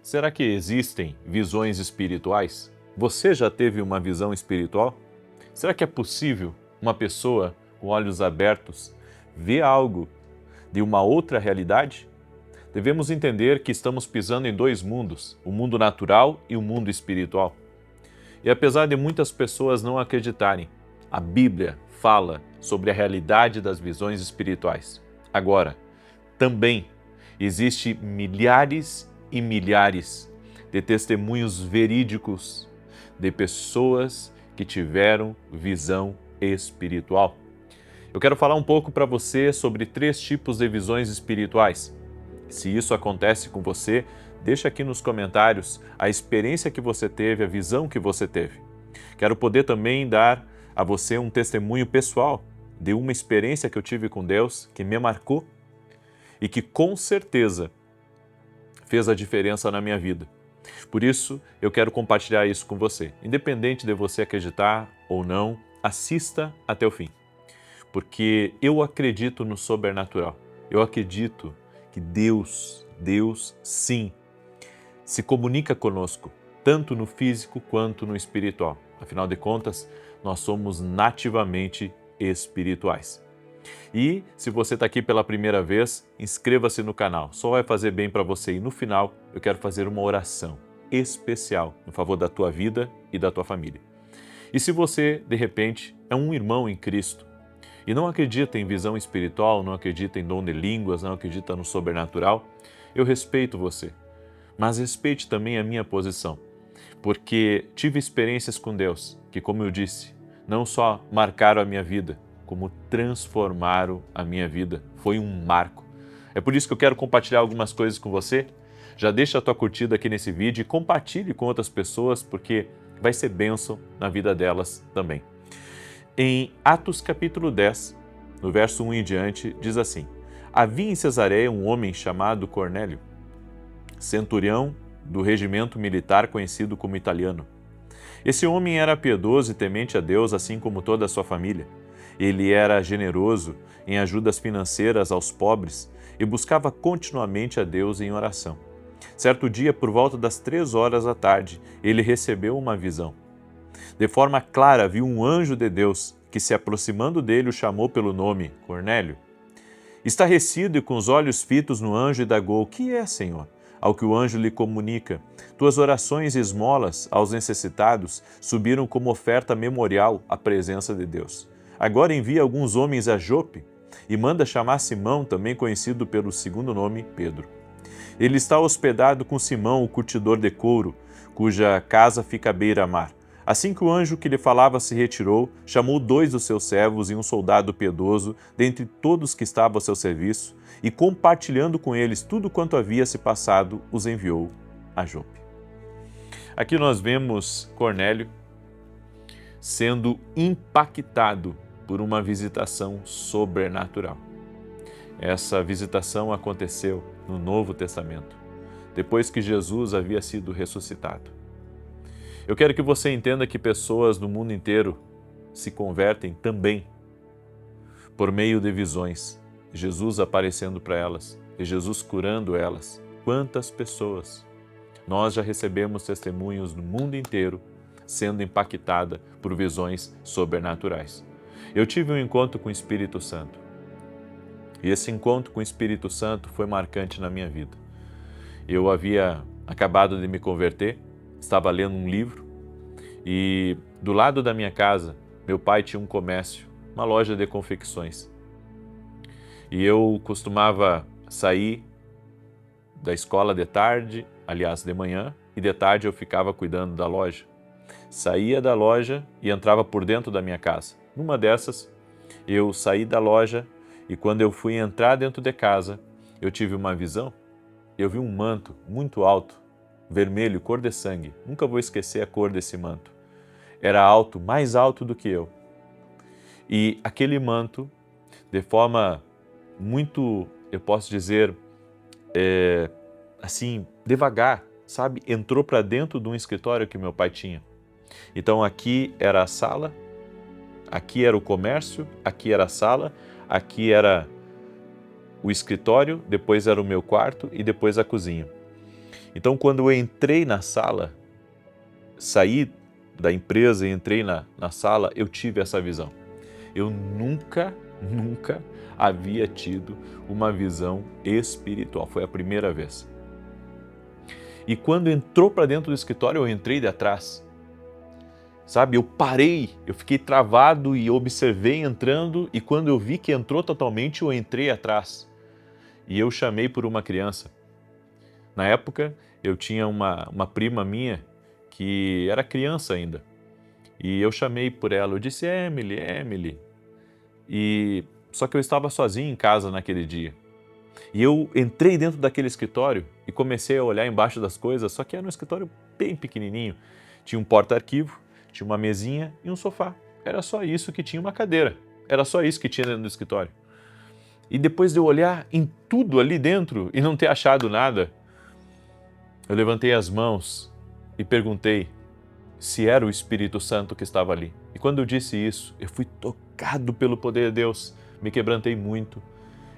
Será que existem visões espirituais? Você já teve uma visão espiritual? Será que é possível uma pessoa com olhos abertos ver algo de uma outra realidade? Devemos entender que estamos pisando em dois mundos, o mundo natural e o mundo espiritual. E apesar de muitas pessoas não acreditarem, a Bíblia fala sobre a realidade das visões espirituais. Agora, também existe milhares e milhares de testemunhos verídicos de pessoas que tiveram visão espiritual. Eu quero falar um pouco para você sobre 3 tipos de visões espirituais. Se isso acontece com você, deixa aqui nos comentários a experiência que você teve, a visão que você teve. Quero poder também dar a você um testemunho pessoal de uma experiência que eu tive com Deus que me marcou e que com certeza fez a diferença na minha vida. Por isso, eu quero compartilhar isso com você. Independente de você acreditar ou não, assista até o fim. Porque eu acredito no sobrenatural. Eu acredito que Deus sim, se comunica conosco, tanto no físico quanto no espiritual. Afinal de contas, nós somos nativamente espirituais. E se você está aqui pela primeira vez, inscreva-se no canal, só vai fazer bem para você. E no final, eu quero fazer uma oração especial em favor da tua vida e da tua família. E se você, de repente, é um irmão em Cristo e não acredita em visão espiritual, não acredita em dom de línguas, não acredita no sobrenatural, eu respeito você, mas respeite também a minha posição, porque tive experiências com Deus que, como eu disse, não só marcaram a minha vida, como transformaram a minha vida. Foi um marco. É por isso que eu quero compartilhar algumas coisas com você. Já deixa a tua curtida aqui nesse vídeo e compartilhe com outras pessoas, porque vai ser bênção na vida delas também. Em Atos capítulo 10, no verso 1 em diante, diz assim: Havia em Cesareia um homem chamado Cornélio, centurião do regimento militar conhecido como italiano. Esse homem era piedoso e temente a Deus, assim como toda a sua família. Ele era generoso em ajudas financeiras aos pobres e buscava continuamente a Deus em oração. Certo dia, por volta das 3 horas da tarde, ele recebeu uma visão. De forma clara, viu um anjo de Deus que, se aproximando dele, o chamou pelo nome Cornélio. Estarrecido e com os olhos fitos no anjo, indagou: O que é, Senhor? Ao que o anjo lhe comunica: Tuas orações e esmolas aos necessitados subiram como oferta memorial à presença de Deus. Agora envia alguns homens a Jope e manda chamar Simão, também conhecido pelo segundo nome Pedro. Ele está hospedado com Simão, o curtidor de couro, cuja casa fica à beira-mar. Assim que o anjo que lhe falava se retirou, chamou 2 dos seus servos e um soldado piedoso, dentre todos que estavam a seu serviço, e compartilhando com eles tudo quanto havia se passado, os enviou a Jope. Aqui nós vemos Cornélio sendo impactado por uma visitação sobrenatural. Essa visitação aconteceu no Novo Testamento, depois que Jesus havia sido ressuscitado. Eu quero que você entenda que pessoas no mundo inteiro se convertem também por meio de visões, Jesus aparecendo para elas e Jesus curando elas. Quantas pessoas! Nós já recebemos testemunhos no mundo inteiro sendo impactada por visões sobrenaturais. Eu tive um encontro com o Espírito Santo e esse encontro com o Espírito Santo foi marcante na minha vida. Eu havia acabado de me converter, estava lendo um livro e do lado da minha casa, meu pai tinha um comércio, uma loja de confecções. E eu costumava sair da escola de tarde, aliás, de manhã, e de tarde eu ficava cuidando da loja. Saía da loja e entrava por dentro da minha casa. Numa dessas, eu saí da loja e quando eu fui entrar dentro de casa, eu tive uma visão. Eu vi um manto muito alto, vermelho, cor de sangue. Nunca vou esquecer a cor desse manto. Era alto, mais alto do que eu. E aquele manto, de forma muito, eu posso dizer, assim, devagar, sabe? Entrou para dentro de um escritório que meu pai tinha. Então aqui era a sala, aqui era o comércio, aqui era a sala, aqui era o escritório, depois era o meu quarto e depois a cozinha. Então, quando eu entrei na sala, saí da empresa e entrei na sala, eu tive essa visão. Eu nunca havia tido uma visão espiritual. Foi a primeira vez. E quando entrou para dentro do escritório, eu entrei de atrás. Sabe, eu parei, eu fiquei travado e observei entrando, e quando eu vi que entrou totalmente, eu entrei atrás. E eu chamei por uma criança. Na época, eu tinha uma prima minha que era criança ainda. E eu chamei por ela, eu disse, Emily, Emily. Só que eu estava sozinho em casa naquele dia. E eu entrei dentro daquele escritório e comecei a olhar embaixo das coisas, só que era um escritório bem pequenininho. Tinha um porta-arquivo, tinha uma mesinha e um sofá. Era só isso que tinha, uma cadeira. Era só isso que tinha dentro do escritório. E depois de eu olhar em tudo ali dentro e não ter achado nada, eu levantei as mãos e perguntei se era o Espírito Santo que estava ali. E quando eu disse isso, eu fui tocado pelo poder de Deus, me quebrantei muito.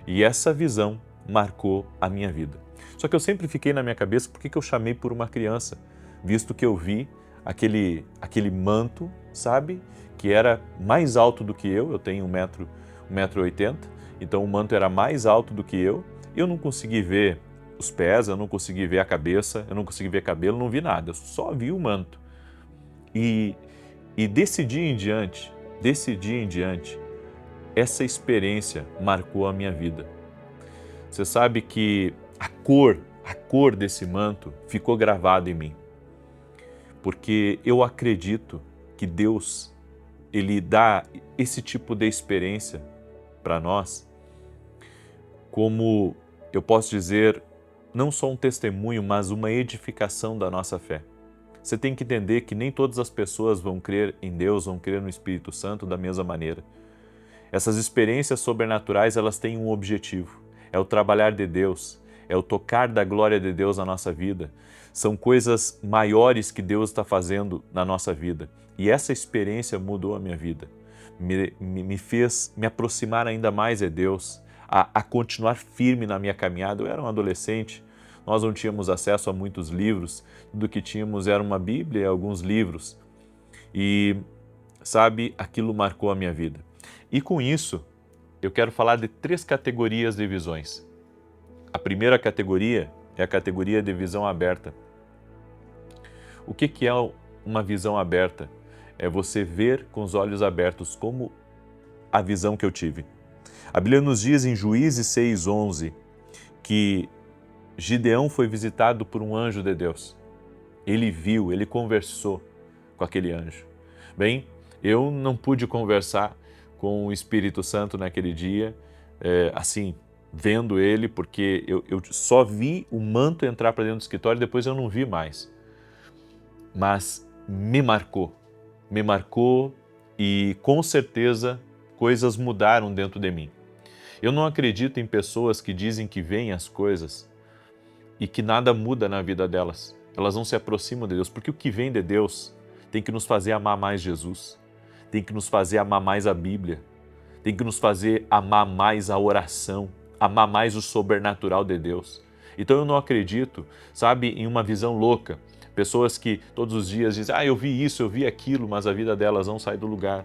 E essa visão marcou a minha vida. Só que eu sempre fiquei na minha cabeça, por que eu chamei por uma criança? Visto que eu vi aquele manto, sabe? Que era mais alto do que eu tenho 1,80 m, então o manto era mais alto do que eu não consegui ver os pés, eu não consegui ver a cabeça, eu não consegui ver cabelo, não vi nada, eu só vi o manto. E desse dia em diante, essa experiência marcou a minha vida. Você sabe que a cor desse manto ficou gravada em mim. Porque eu acredito que Deus, Ele dá esse tipo de experiência para nós como, eu posso dizer, não só um testemunho, mas uma edificação da nossa fé. Você tem que entender que nem todas as pessoas vão crer em Deus, vão crer no Espírito Santo da mesma maneira. Essas experiências sobrenaturais, elas têm um objetivo, é o trabalhar de Deus, é o tocar da glória de Deus na nossa vida. São coisas maiores que Deus está fazendo na nossa vida. E essa experiência mudou a minha vida, me fez me aproximar ainda mais de Deus, a continuar firme na minha caminhada. Eu era um adolescente, nós não tínhamos acesso a muitos livros, tudo que tínhamos era uma Bíblia e alguns livros. E, sabe, aquilo marcou a minha vida. E com isso, eu quero falar de 3 categorias de visões. A primeira categoria é a categoria de visão aberta. O que é uma visão aberta? É você ver com os olhos abertos, como a visão que eu tive. A Bíblia nos diz em Juízes 6:11 que Gideão foi visitado por um anjo de Deus. Ele viu, ele conversou com aquele anjo. Bem, eu não pude conversar com o Espírito Santo naquele dia, assim, vendo ele, porque eu só vi o manto entrar para dentro do escritório e depois eu não vi mais. Mas me marcou e com certeza coisas mudaram dentro de mim. Eu não acredito em pessoas que dizem que veem as coisas e que nada muda na vida delas. Elas não se aproximam de Deus, porque o que vem de Deus tem que nos fazer amar mais Jesus, tem que nos fazer amar mais a Bíblia, tem que nos fazer amar mais a oração, amar mais o sobrenatural de Deus. Então eu não acredito, sabe, em uma visão louca. Pessoas que todos os dias dizem, eu vi isso, eu vi aquilo, mas a vida delas não sai do lugar.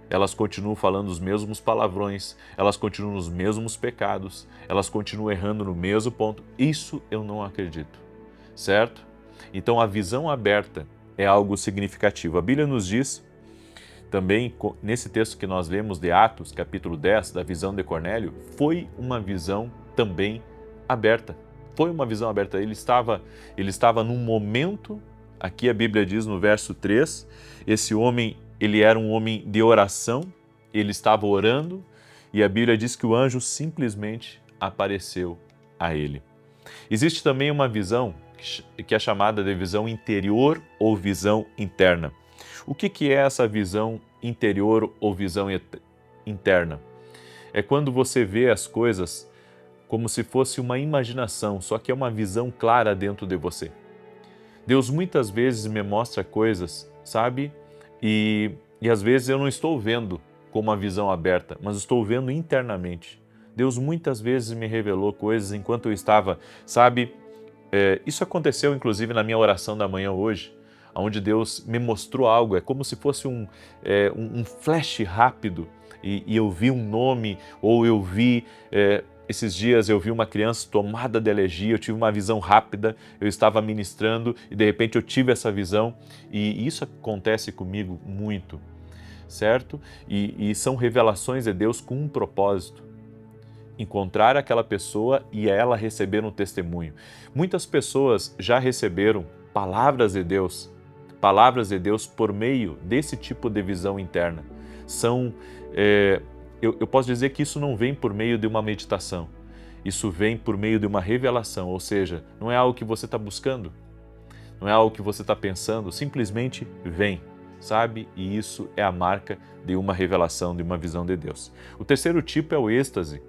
Elas continuam falando os mesmos palavrões, elas continuam nos mesmos pecados, elas continuam errando no mesmo ponto. Isso eu não acredito, certo? Então a visão aberta é algo significativo. A Bíblia nos diz, também nesse texto que nós lemos de Atos, capítulo 10, da visão de Cornélio, foi uma visão também aberta. Foi uma visão aberta. Ele estava num momento, aqui a Bíblia diz no verso 3, esse homem, ele era um homem de oração, ele estava orando e a Bíblia diz que o anjo simplesmente apareceu a ele. Existe também uma visão que é chamada de visão interior ou visão interna. O que é essa visão interior ou visão interna? É quando você vê as coisas como se fosse uma imaginação, só que é uma visão clara dentro de você. Deus muitas vezes me mostra coisas, sabe? E às vezes eu não estou vendo com uma visão aberta, mas estou vendo internamente. Deus muitas vezes me revelou coisas enquanto eu estava, sabe, Isso aconteceu, inclusive, na minha oração da manhã hoje, onde Deus me mostrou algo. É como se fosse um flash rápido e eu vi um nome, ou eu vi... esses dias eu vi uma criança tomada de alergia, eu tive uma visão rápida, eu estava ministrando e de repente eu tive essa visão, e isso acontece comigo muito, certo? E são revelações de Deus com um propósito: encontrar aquela pessoa e ela receber um testemunho. Muitas pessoas já receberam palavras de Deus por meio desse tipo de visão interna. Eu posso dizer que isso não vem por meio de uma meditação, isso vem por meio de uma revelação, ou seja, não é algo que você está buscando, não é algo que você está pensando, simplesmente vem, sabe? E isso é a marca de uma revelação, de uma visão de Deus. O terceiro tipo é o êxtase.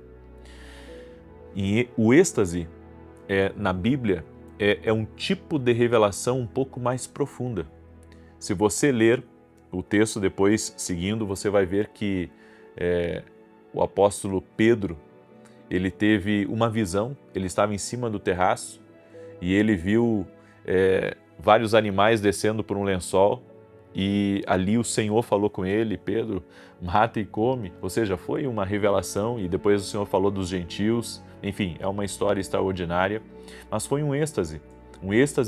E o êxtase, na Bíblia, é um tipo de revelação um pouco mais profunda. Se você ler o texto depois, seguindo, você vai ver que o apóstolo Pedro, ele teve uma visão, ele estava em cima do terraço e ele viu vários animais descendo por um lençol, e ali o Senhor falou com ele: Pedro, mata e come. Ou seja, foi uma revelação, e depois o Senhor falou dos gentios. Enfim, é uma história extraordinária, mas foi um êxtase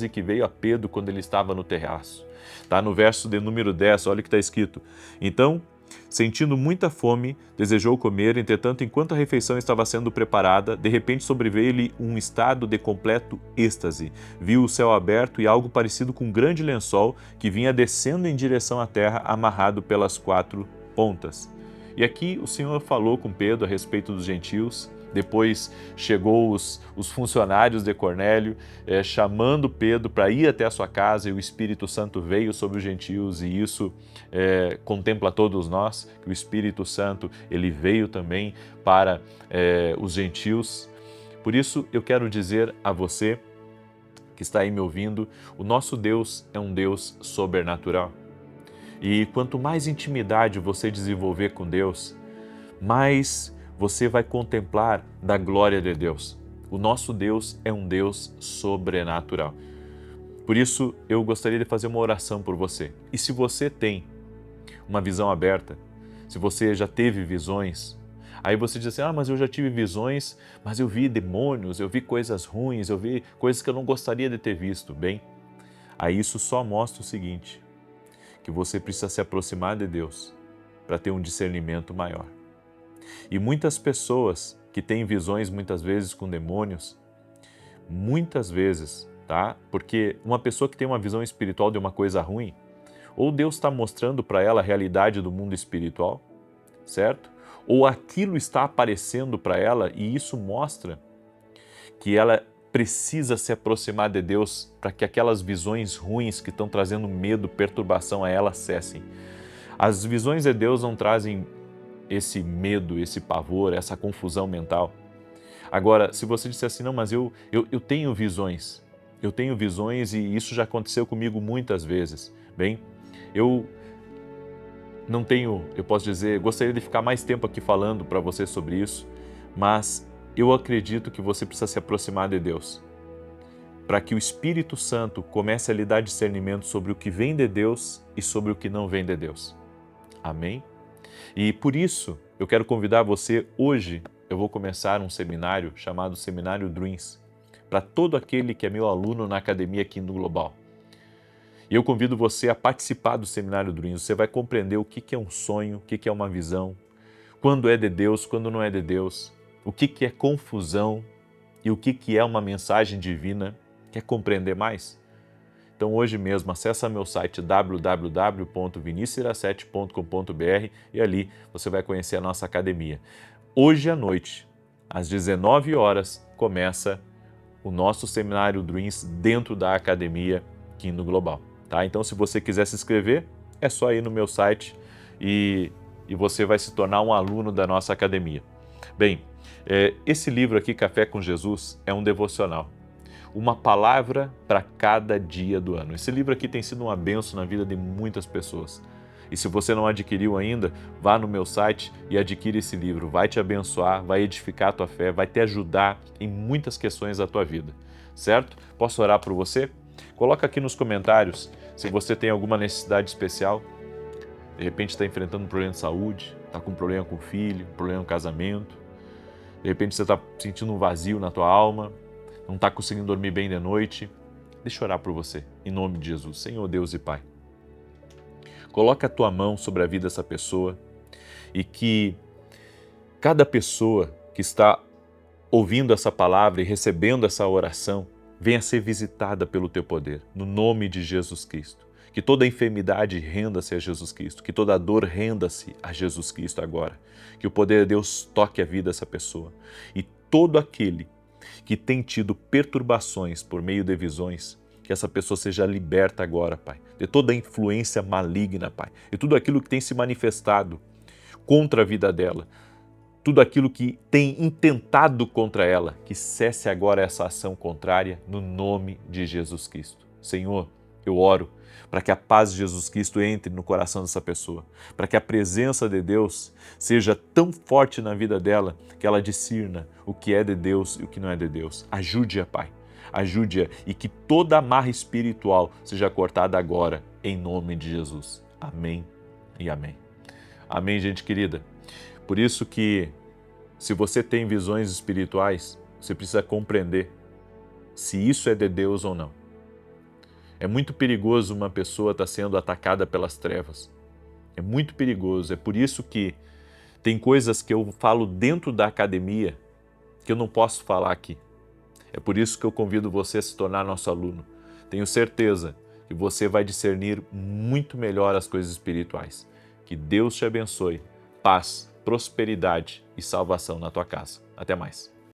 que veio a Pedro quando ele estava no terraço. Está no verso de número 10, olha o que está escrito: então, sentindo muita fome, desejou comer. Entretanto, enquanto a refeição estava sendo preparada, de repente sobreveio-lhe um estado de completo êxtase. Viu o céu aberto e algo parecido com um grande lençol que vinha descendo em direção à terra, amarrado pelas 4 pontas. E aqui o Senhor falou com Pedro a respeito dos gentios. Depois chegou os funcionários de Cornélio, chamando Pedro para ir até a sua casa, e o Espírito Santo veio sobre os gentios, e isso contempla todos nós, que o Espírito Santo ele veio também para os gentios. Por isso eu quero dizer a você que está aí me ouvindo, o nosso Deus é um Deus sobrenatural. E quanto mais intimidade você desenvolver com Deus, mais você vai contemplar da glória de Deus. O nosso Deus é um Deus sobrenatural. Por isso, eu gostaria de fazer uma oração por você. E se você tem uma visão aberta, se você já teve visões, aí você diz assim: mas eu já tive visões, mas eu vi demônios, eu vi coisas ruins, eu vi coisas que eu não gostaria de ter visto. Bem, aí isso só mostra o seguinte: que você precisa se aproximar de Deus para ter um discernimento maior. E muitas pessoas que têm visões muitas vezes com demônios, muitas vezes, tá? Porque uma pessoa que tem uma visão espiritual de uma coisa ruim, ou Deus está mostrando para ela a realidade do mundo espiritual, certo? Ou aquilo está aparecendo para ela e isso mostra que ela precisa se aproximar de Deus para que aquelas visões ruins que estão trazendo medo, perturbação a ela cessem. As visões de Deus não trazem esse medo, esse pavor, essa confusão mental. Agora, se você disser assim: não, mas eu tenho visões, e isso já aconteceu comigo muitas vezes. Bem, eu não tenho, eu posso dizer, gostaria de ficar mais tempo aqui falando para você sobre isso, mas eu acredito que você precisa se aproximar de Deus, para que o Espírito Santo comece a lhe dar discernimento sobre o que vem de Deus e sobre o que não vem de Deus. Amém? E por isso, eu quero convidar você, hoje eu vou começar um seminário chamado Seminário Dreams, para todo aquele que é meu aluno na Academia Kingdom Global. E eu convido você a participar do Seminário Dreams. Você vai compreender o que é um sonho, o que é uma visão, quando é de Deus, quando não é de Deus, o que é confusão e o que é uma mensagem divina. Quer compreender mais? Então hoje mesmo acessa meu site www.vinicius17.com.br e ali você vai conhecer a nossa academia. Hoje à noite, às 19 horas, começa o nosso Seminário Dreams dentro da Academia Kingdom Global. Tá? Então se você quiser se inscrever, é só ir no meu site e você vai se tornar um aluno da nossa academia. Bem, esse livro aqui, Café com Jesus, é um devocional. Uma palavra para cada dia do ano. Esse livro aqui tem sido uma bênção na vida de muitas pessoas. E se você não adquiriu ainda, vá no meu site e adquira esse livro. Vai te abençoar, vai edificar a tua fé, vai te ajudar em muitas questões da tua vida. certo? Posso orar por você? Coloca aqui nos comentários se você tem alguma necessidade especial. De repente está enfrentando um problema de saúde, está com um problema com o filho, um problema no casamento. De repente você está sentindo um vazio na tua alma, não está conseguindo dormir bem de noite. Deixa eu orar por você, em nome de Jesus. Senhor Deus e Pai, coloca a tua mão sobre a vida dessa pessoa e que cada pessoa que está ouvindo essa palavra e recebendo essa oração venha ser visitada pelo teu poder, no nome de Jesus Cristo. Que toda enfermidade renda-se a Jesus Cristo, que toda dor renda-se a Jesus Cristo agora. Que o poder de Deus toque a vida dessa pessoa. E todo aquele que tem tido perturbações por meio de visões, que essa pessoa seja liberta agora, Pai, de toda a influência maligna, Pai, e tudo aquilo que tem se manifestado contra a vida dela, tudo aquilo que tem intentado contra ela, que cesse agora essa ação contrária no nome de Jesus Cristo. Senhor, eu oro para que a paz de Jesus Cristo entre no coração dessa pessoa, para que a presença de Deus seja tão forte na vida dela que ela discirna o que é de Deus e o que não é de Deus. Ajude-a, Pai, ajude-a e que toda amarra espiritual seja cortada agora, em nome de Jesus. Amém e amém. Amém, gente querida. Por isso que, se você tem visões espirituais, você precisa compreender se isso é de Deus ou não. É muito perigoso uma pessoa estar sendo atacada pelas trevas. É muito perigoso. É por isso que tem coisas que eu falo dentro da academia que eu não posso falar aqui. É por isso que eu convido você a se tornar nosso aluno. Tenho certeza que você vai discernir muito melhor as coisas espirituais. Que Deus te abençoe. Paz, prosperidade e salvação na tua casa. Até mais.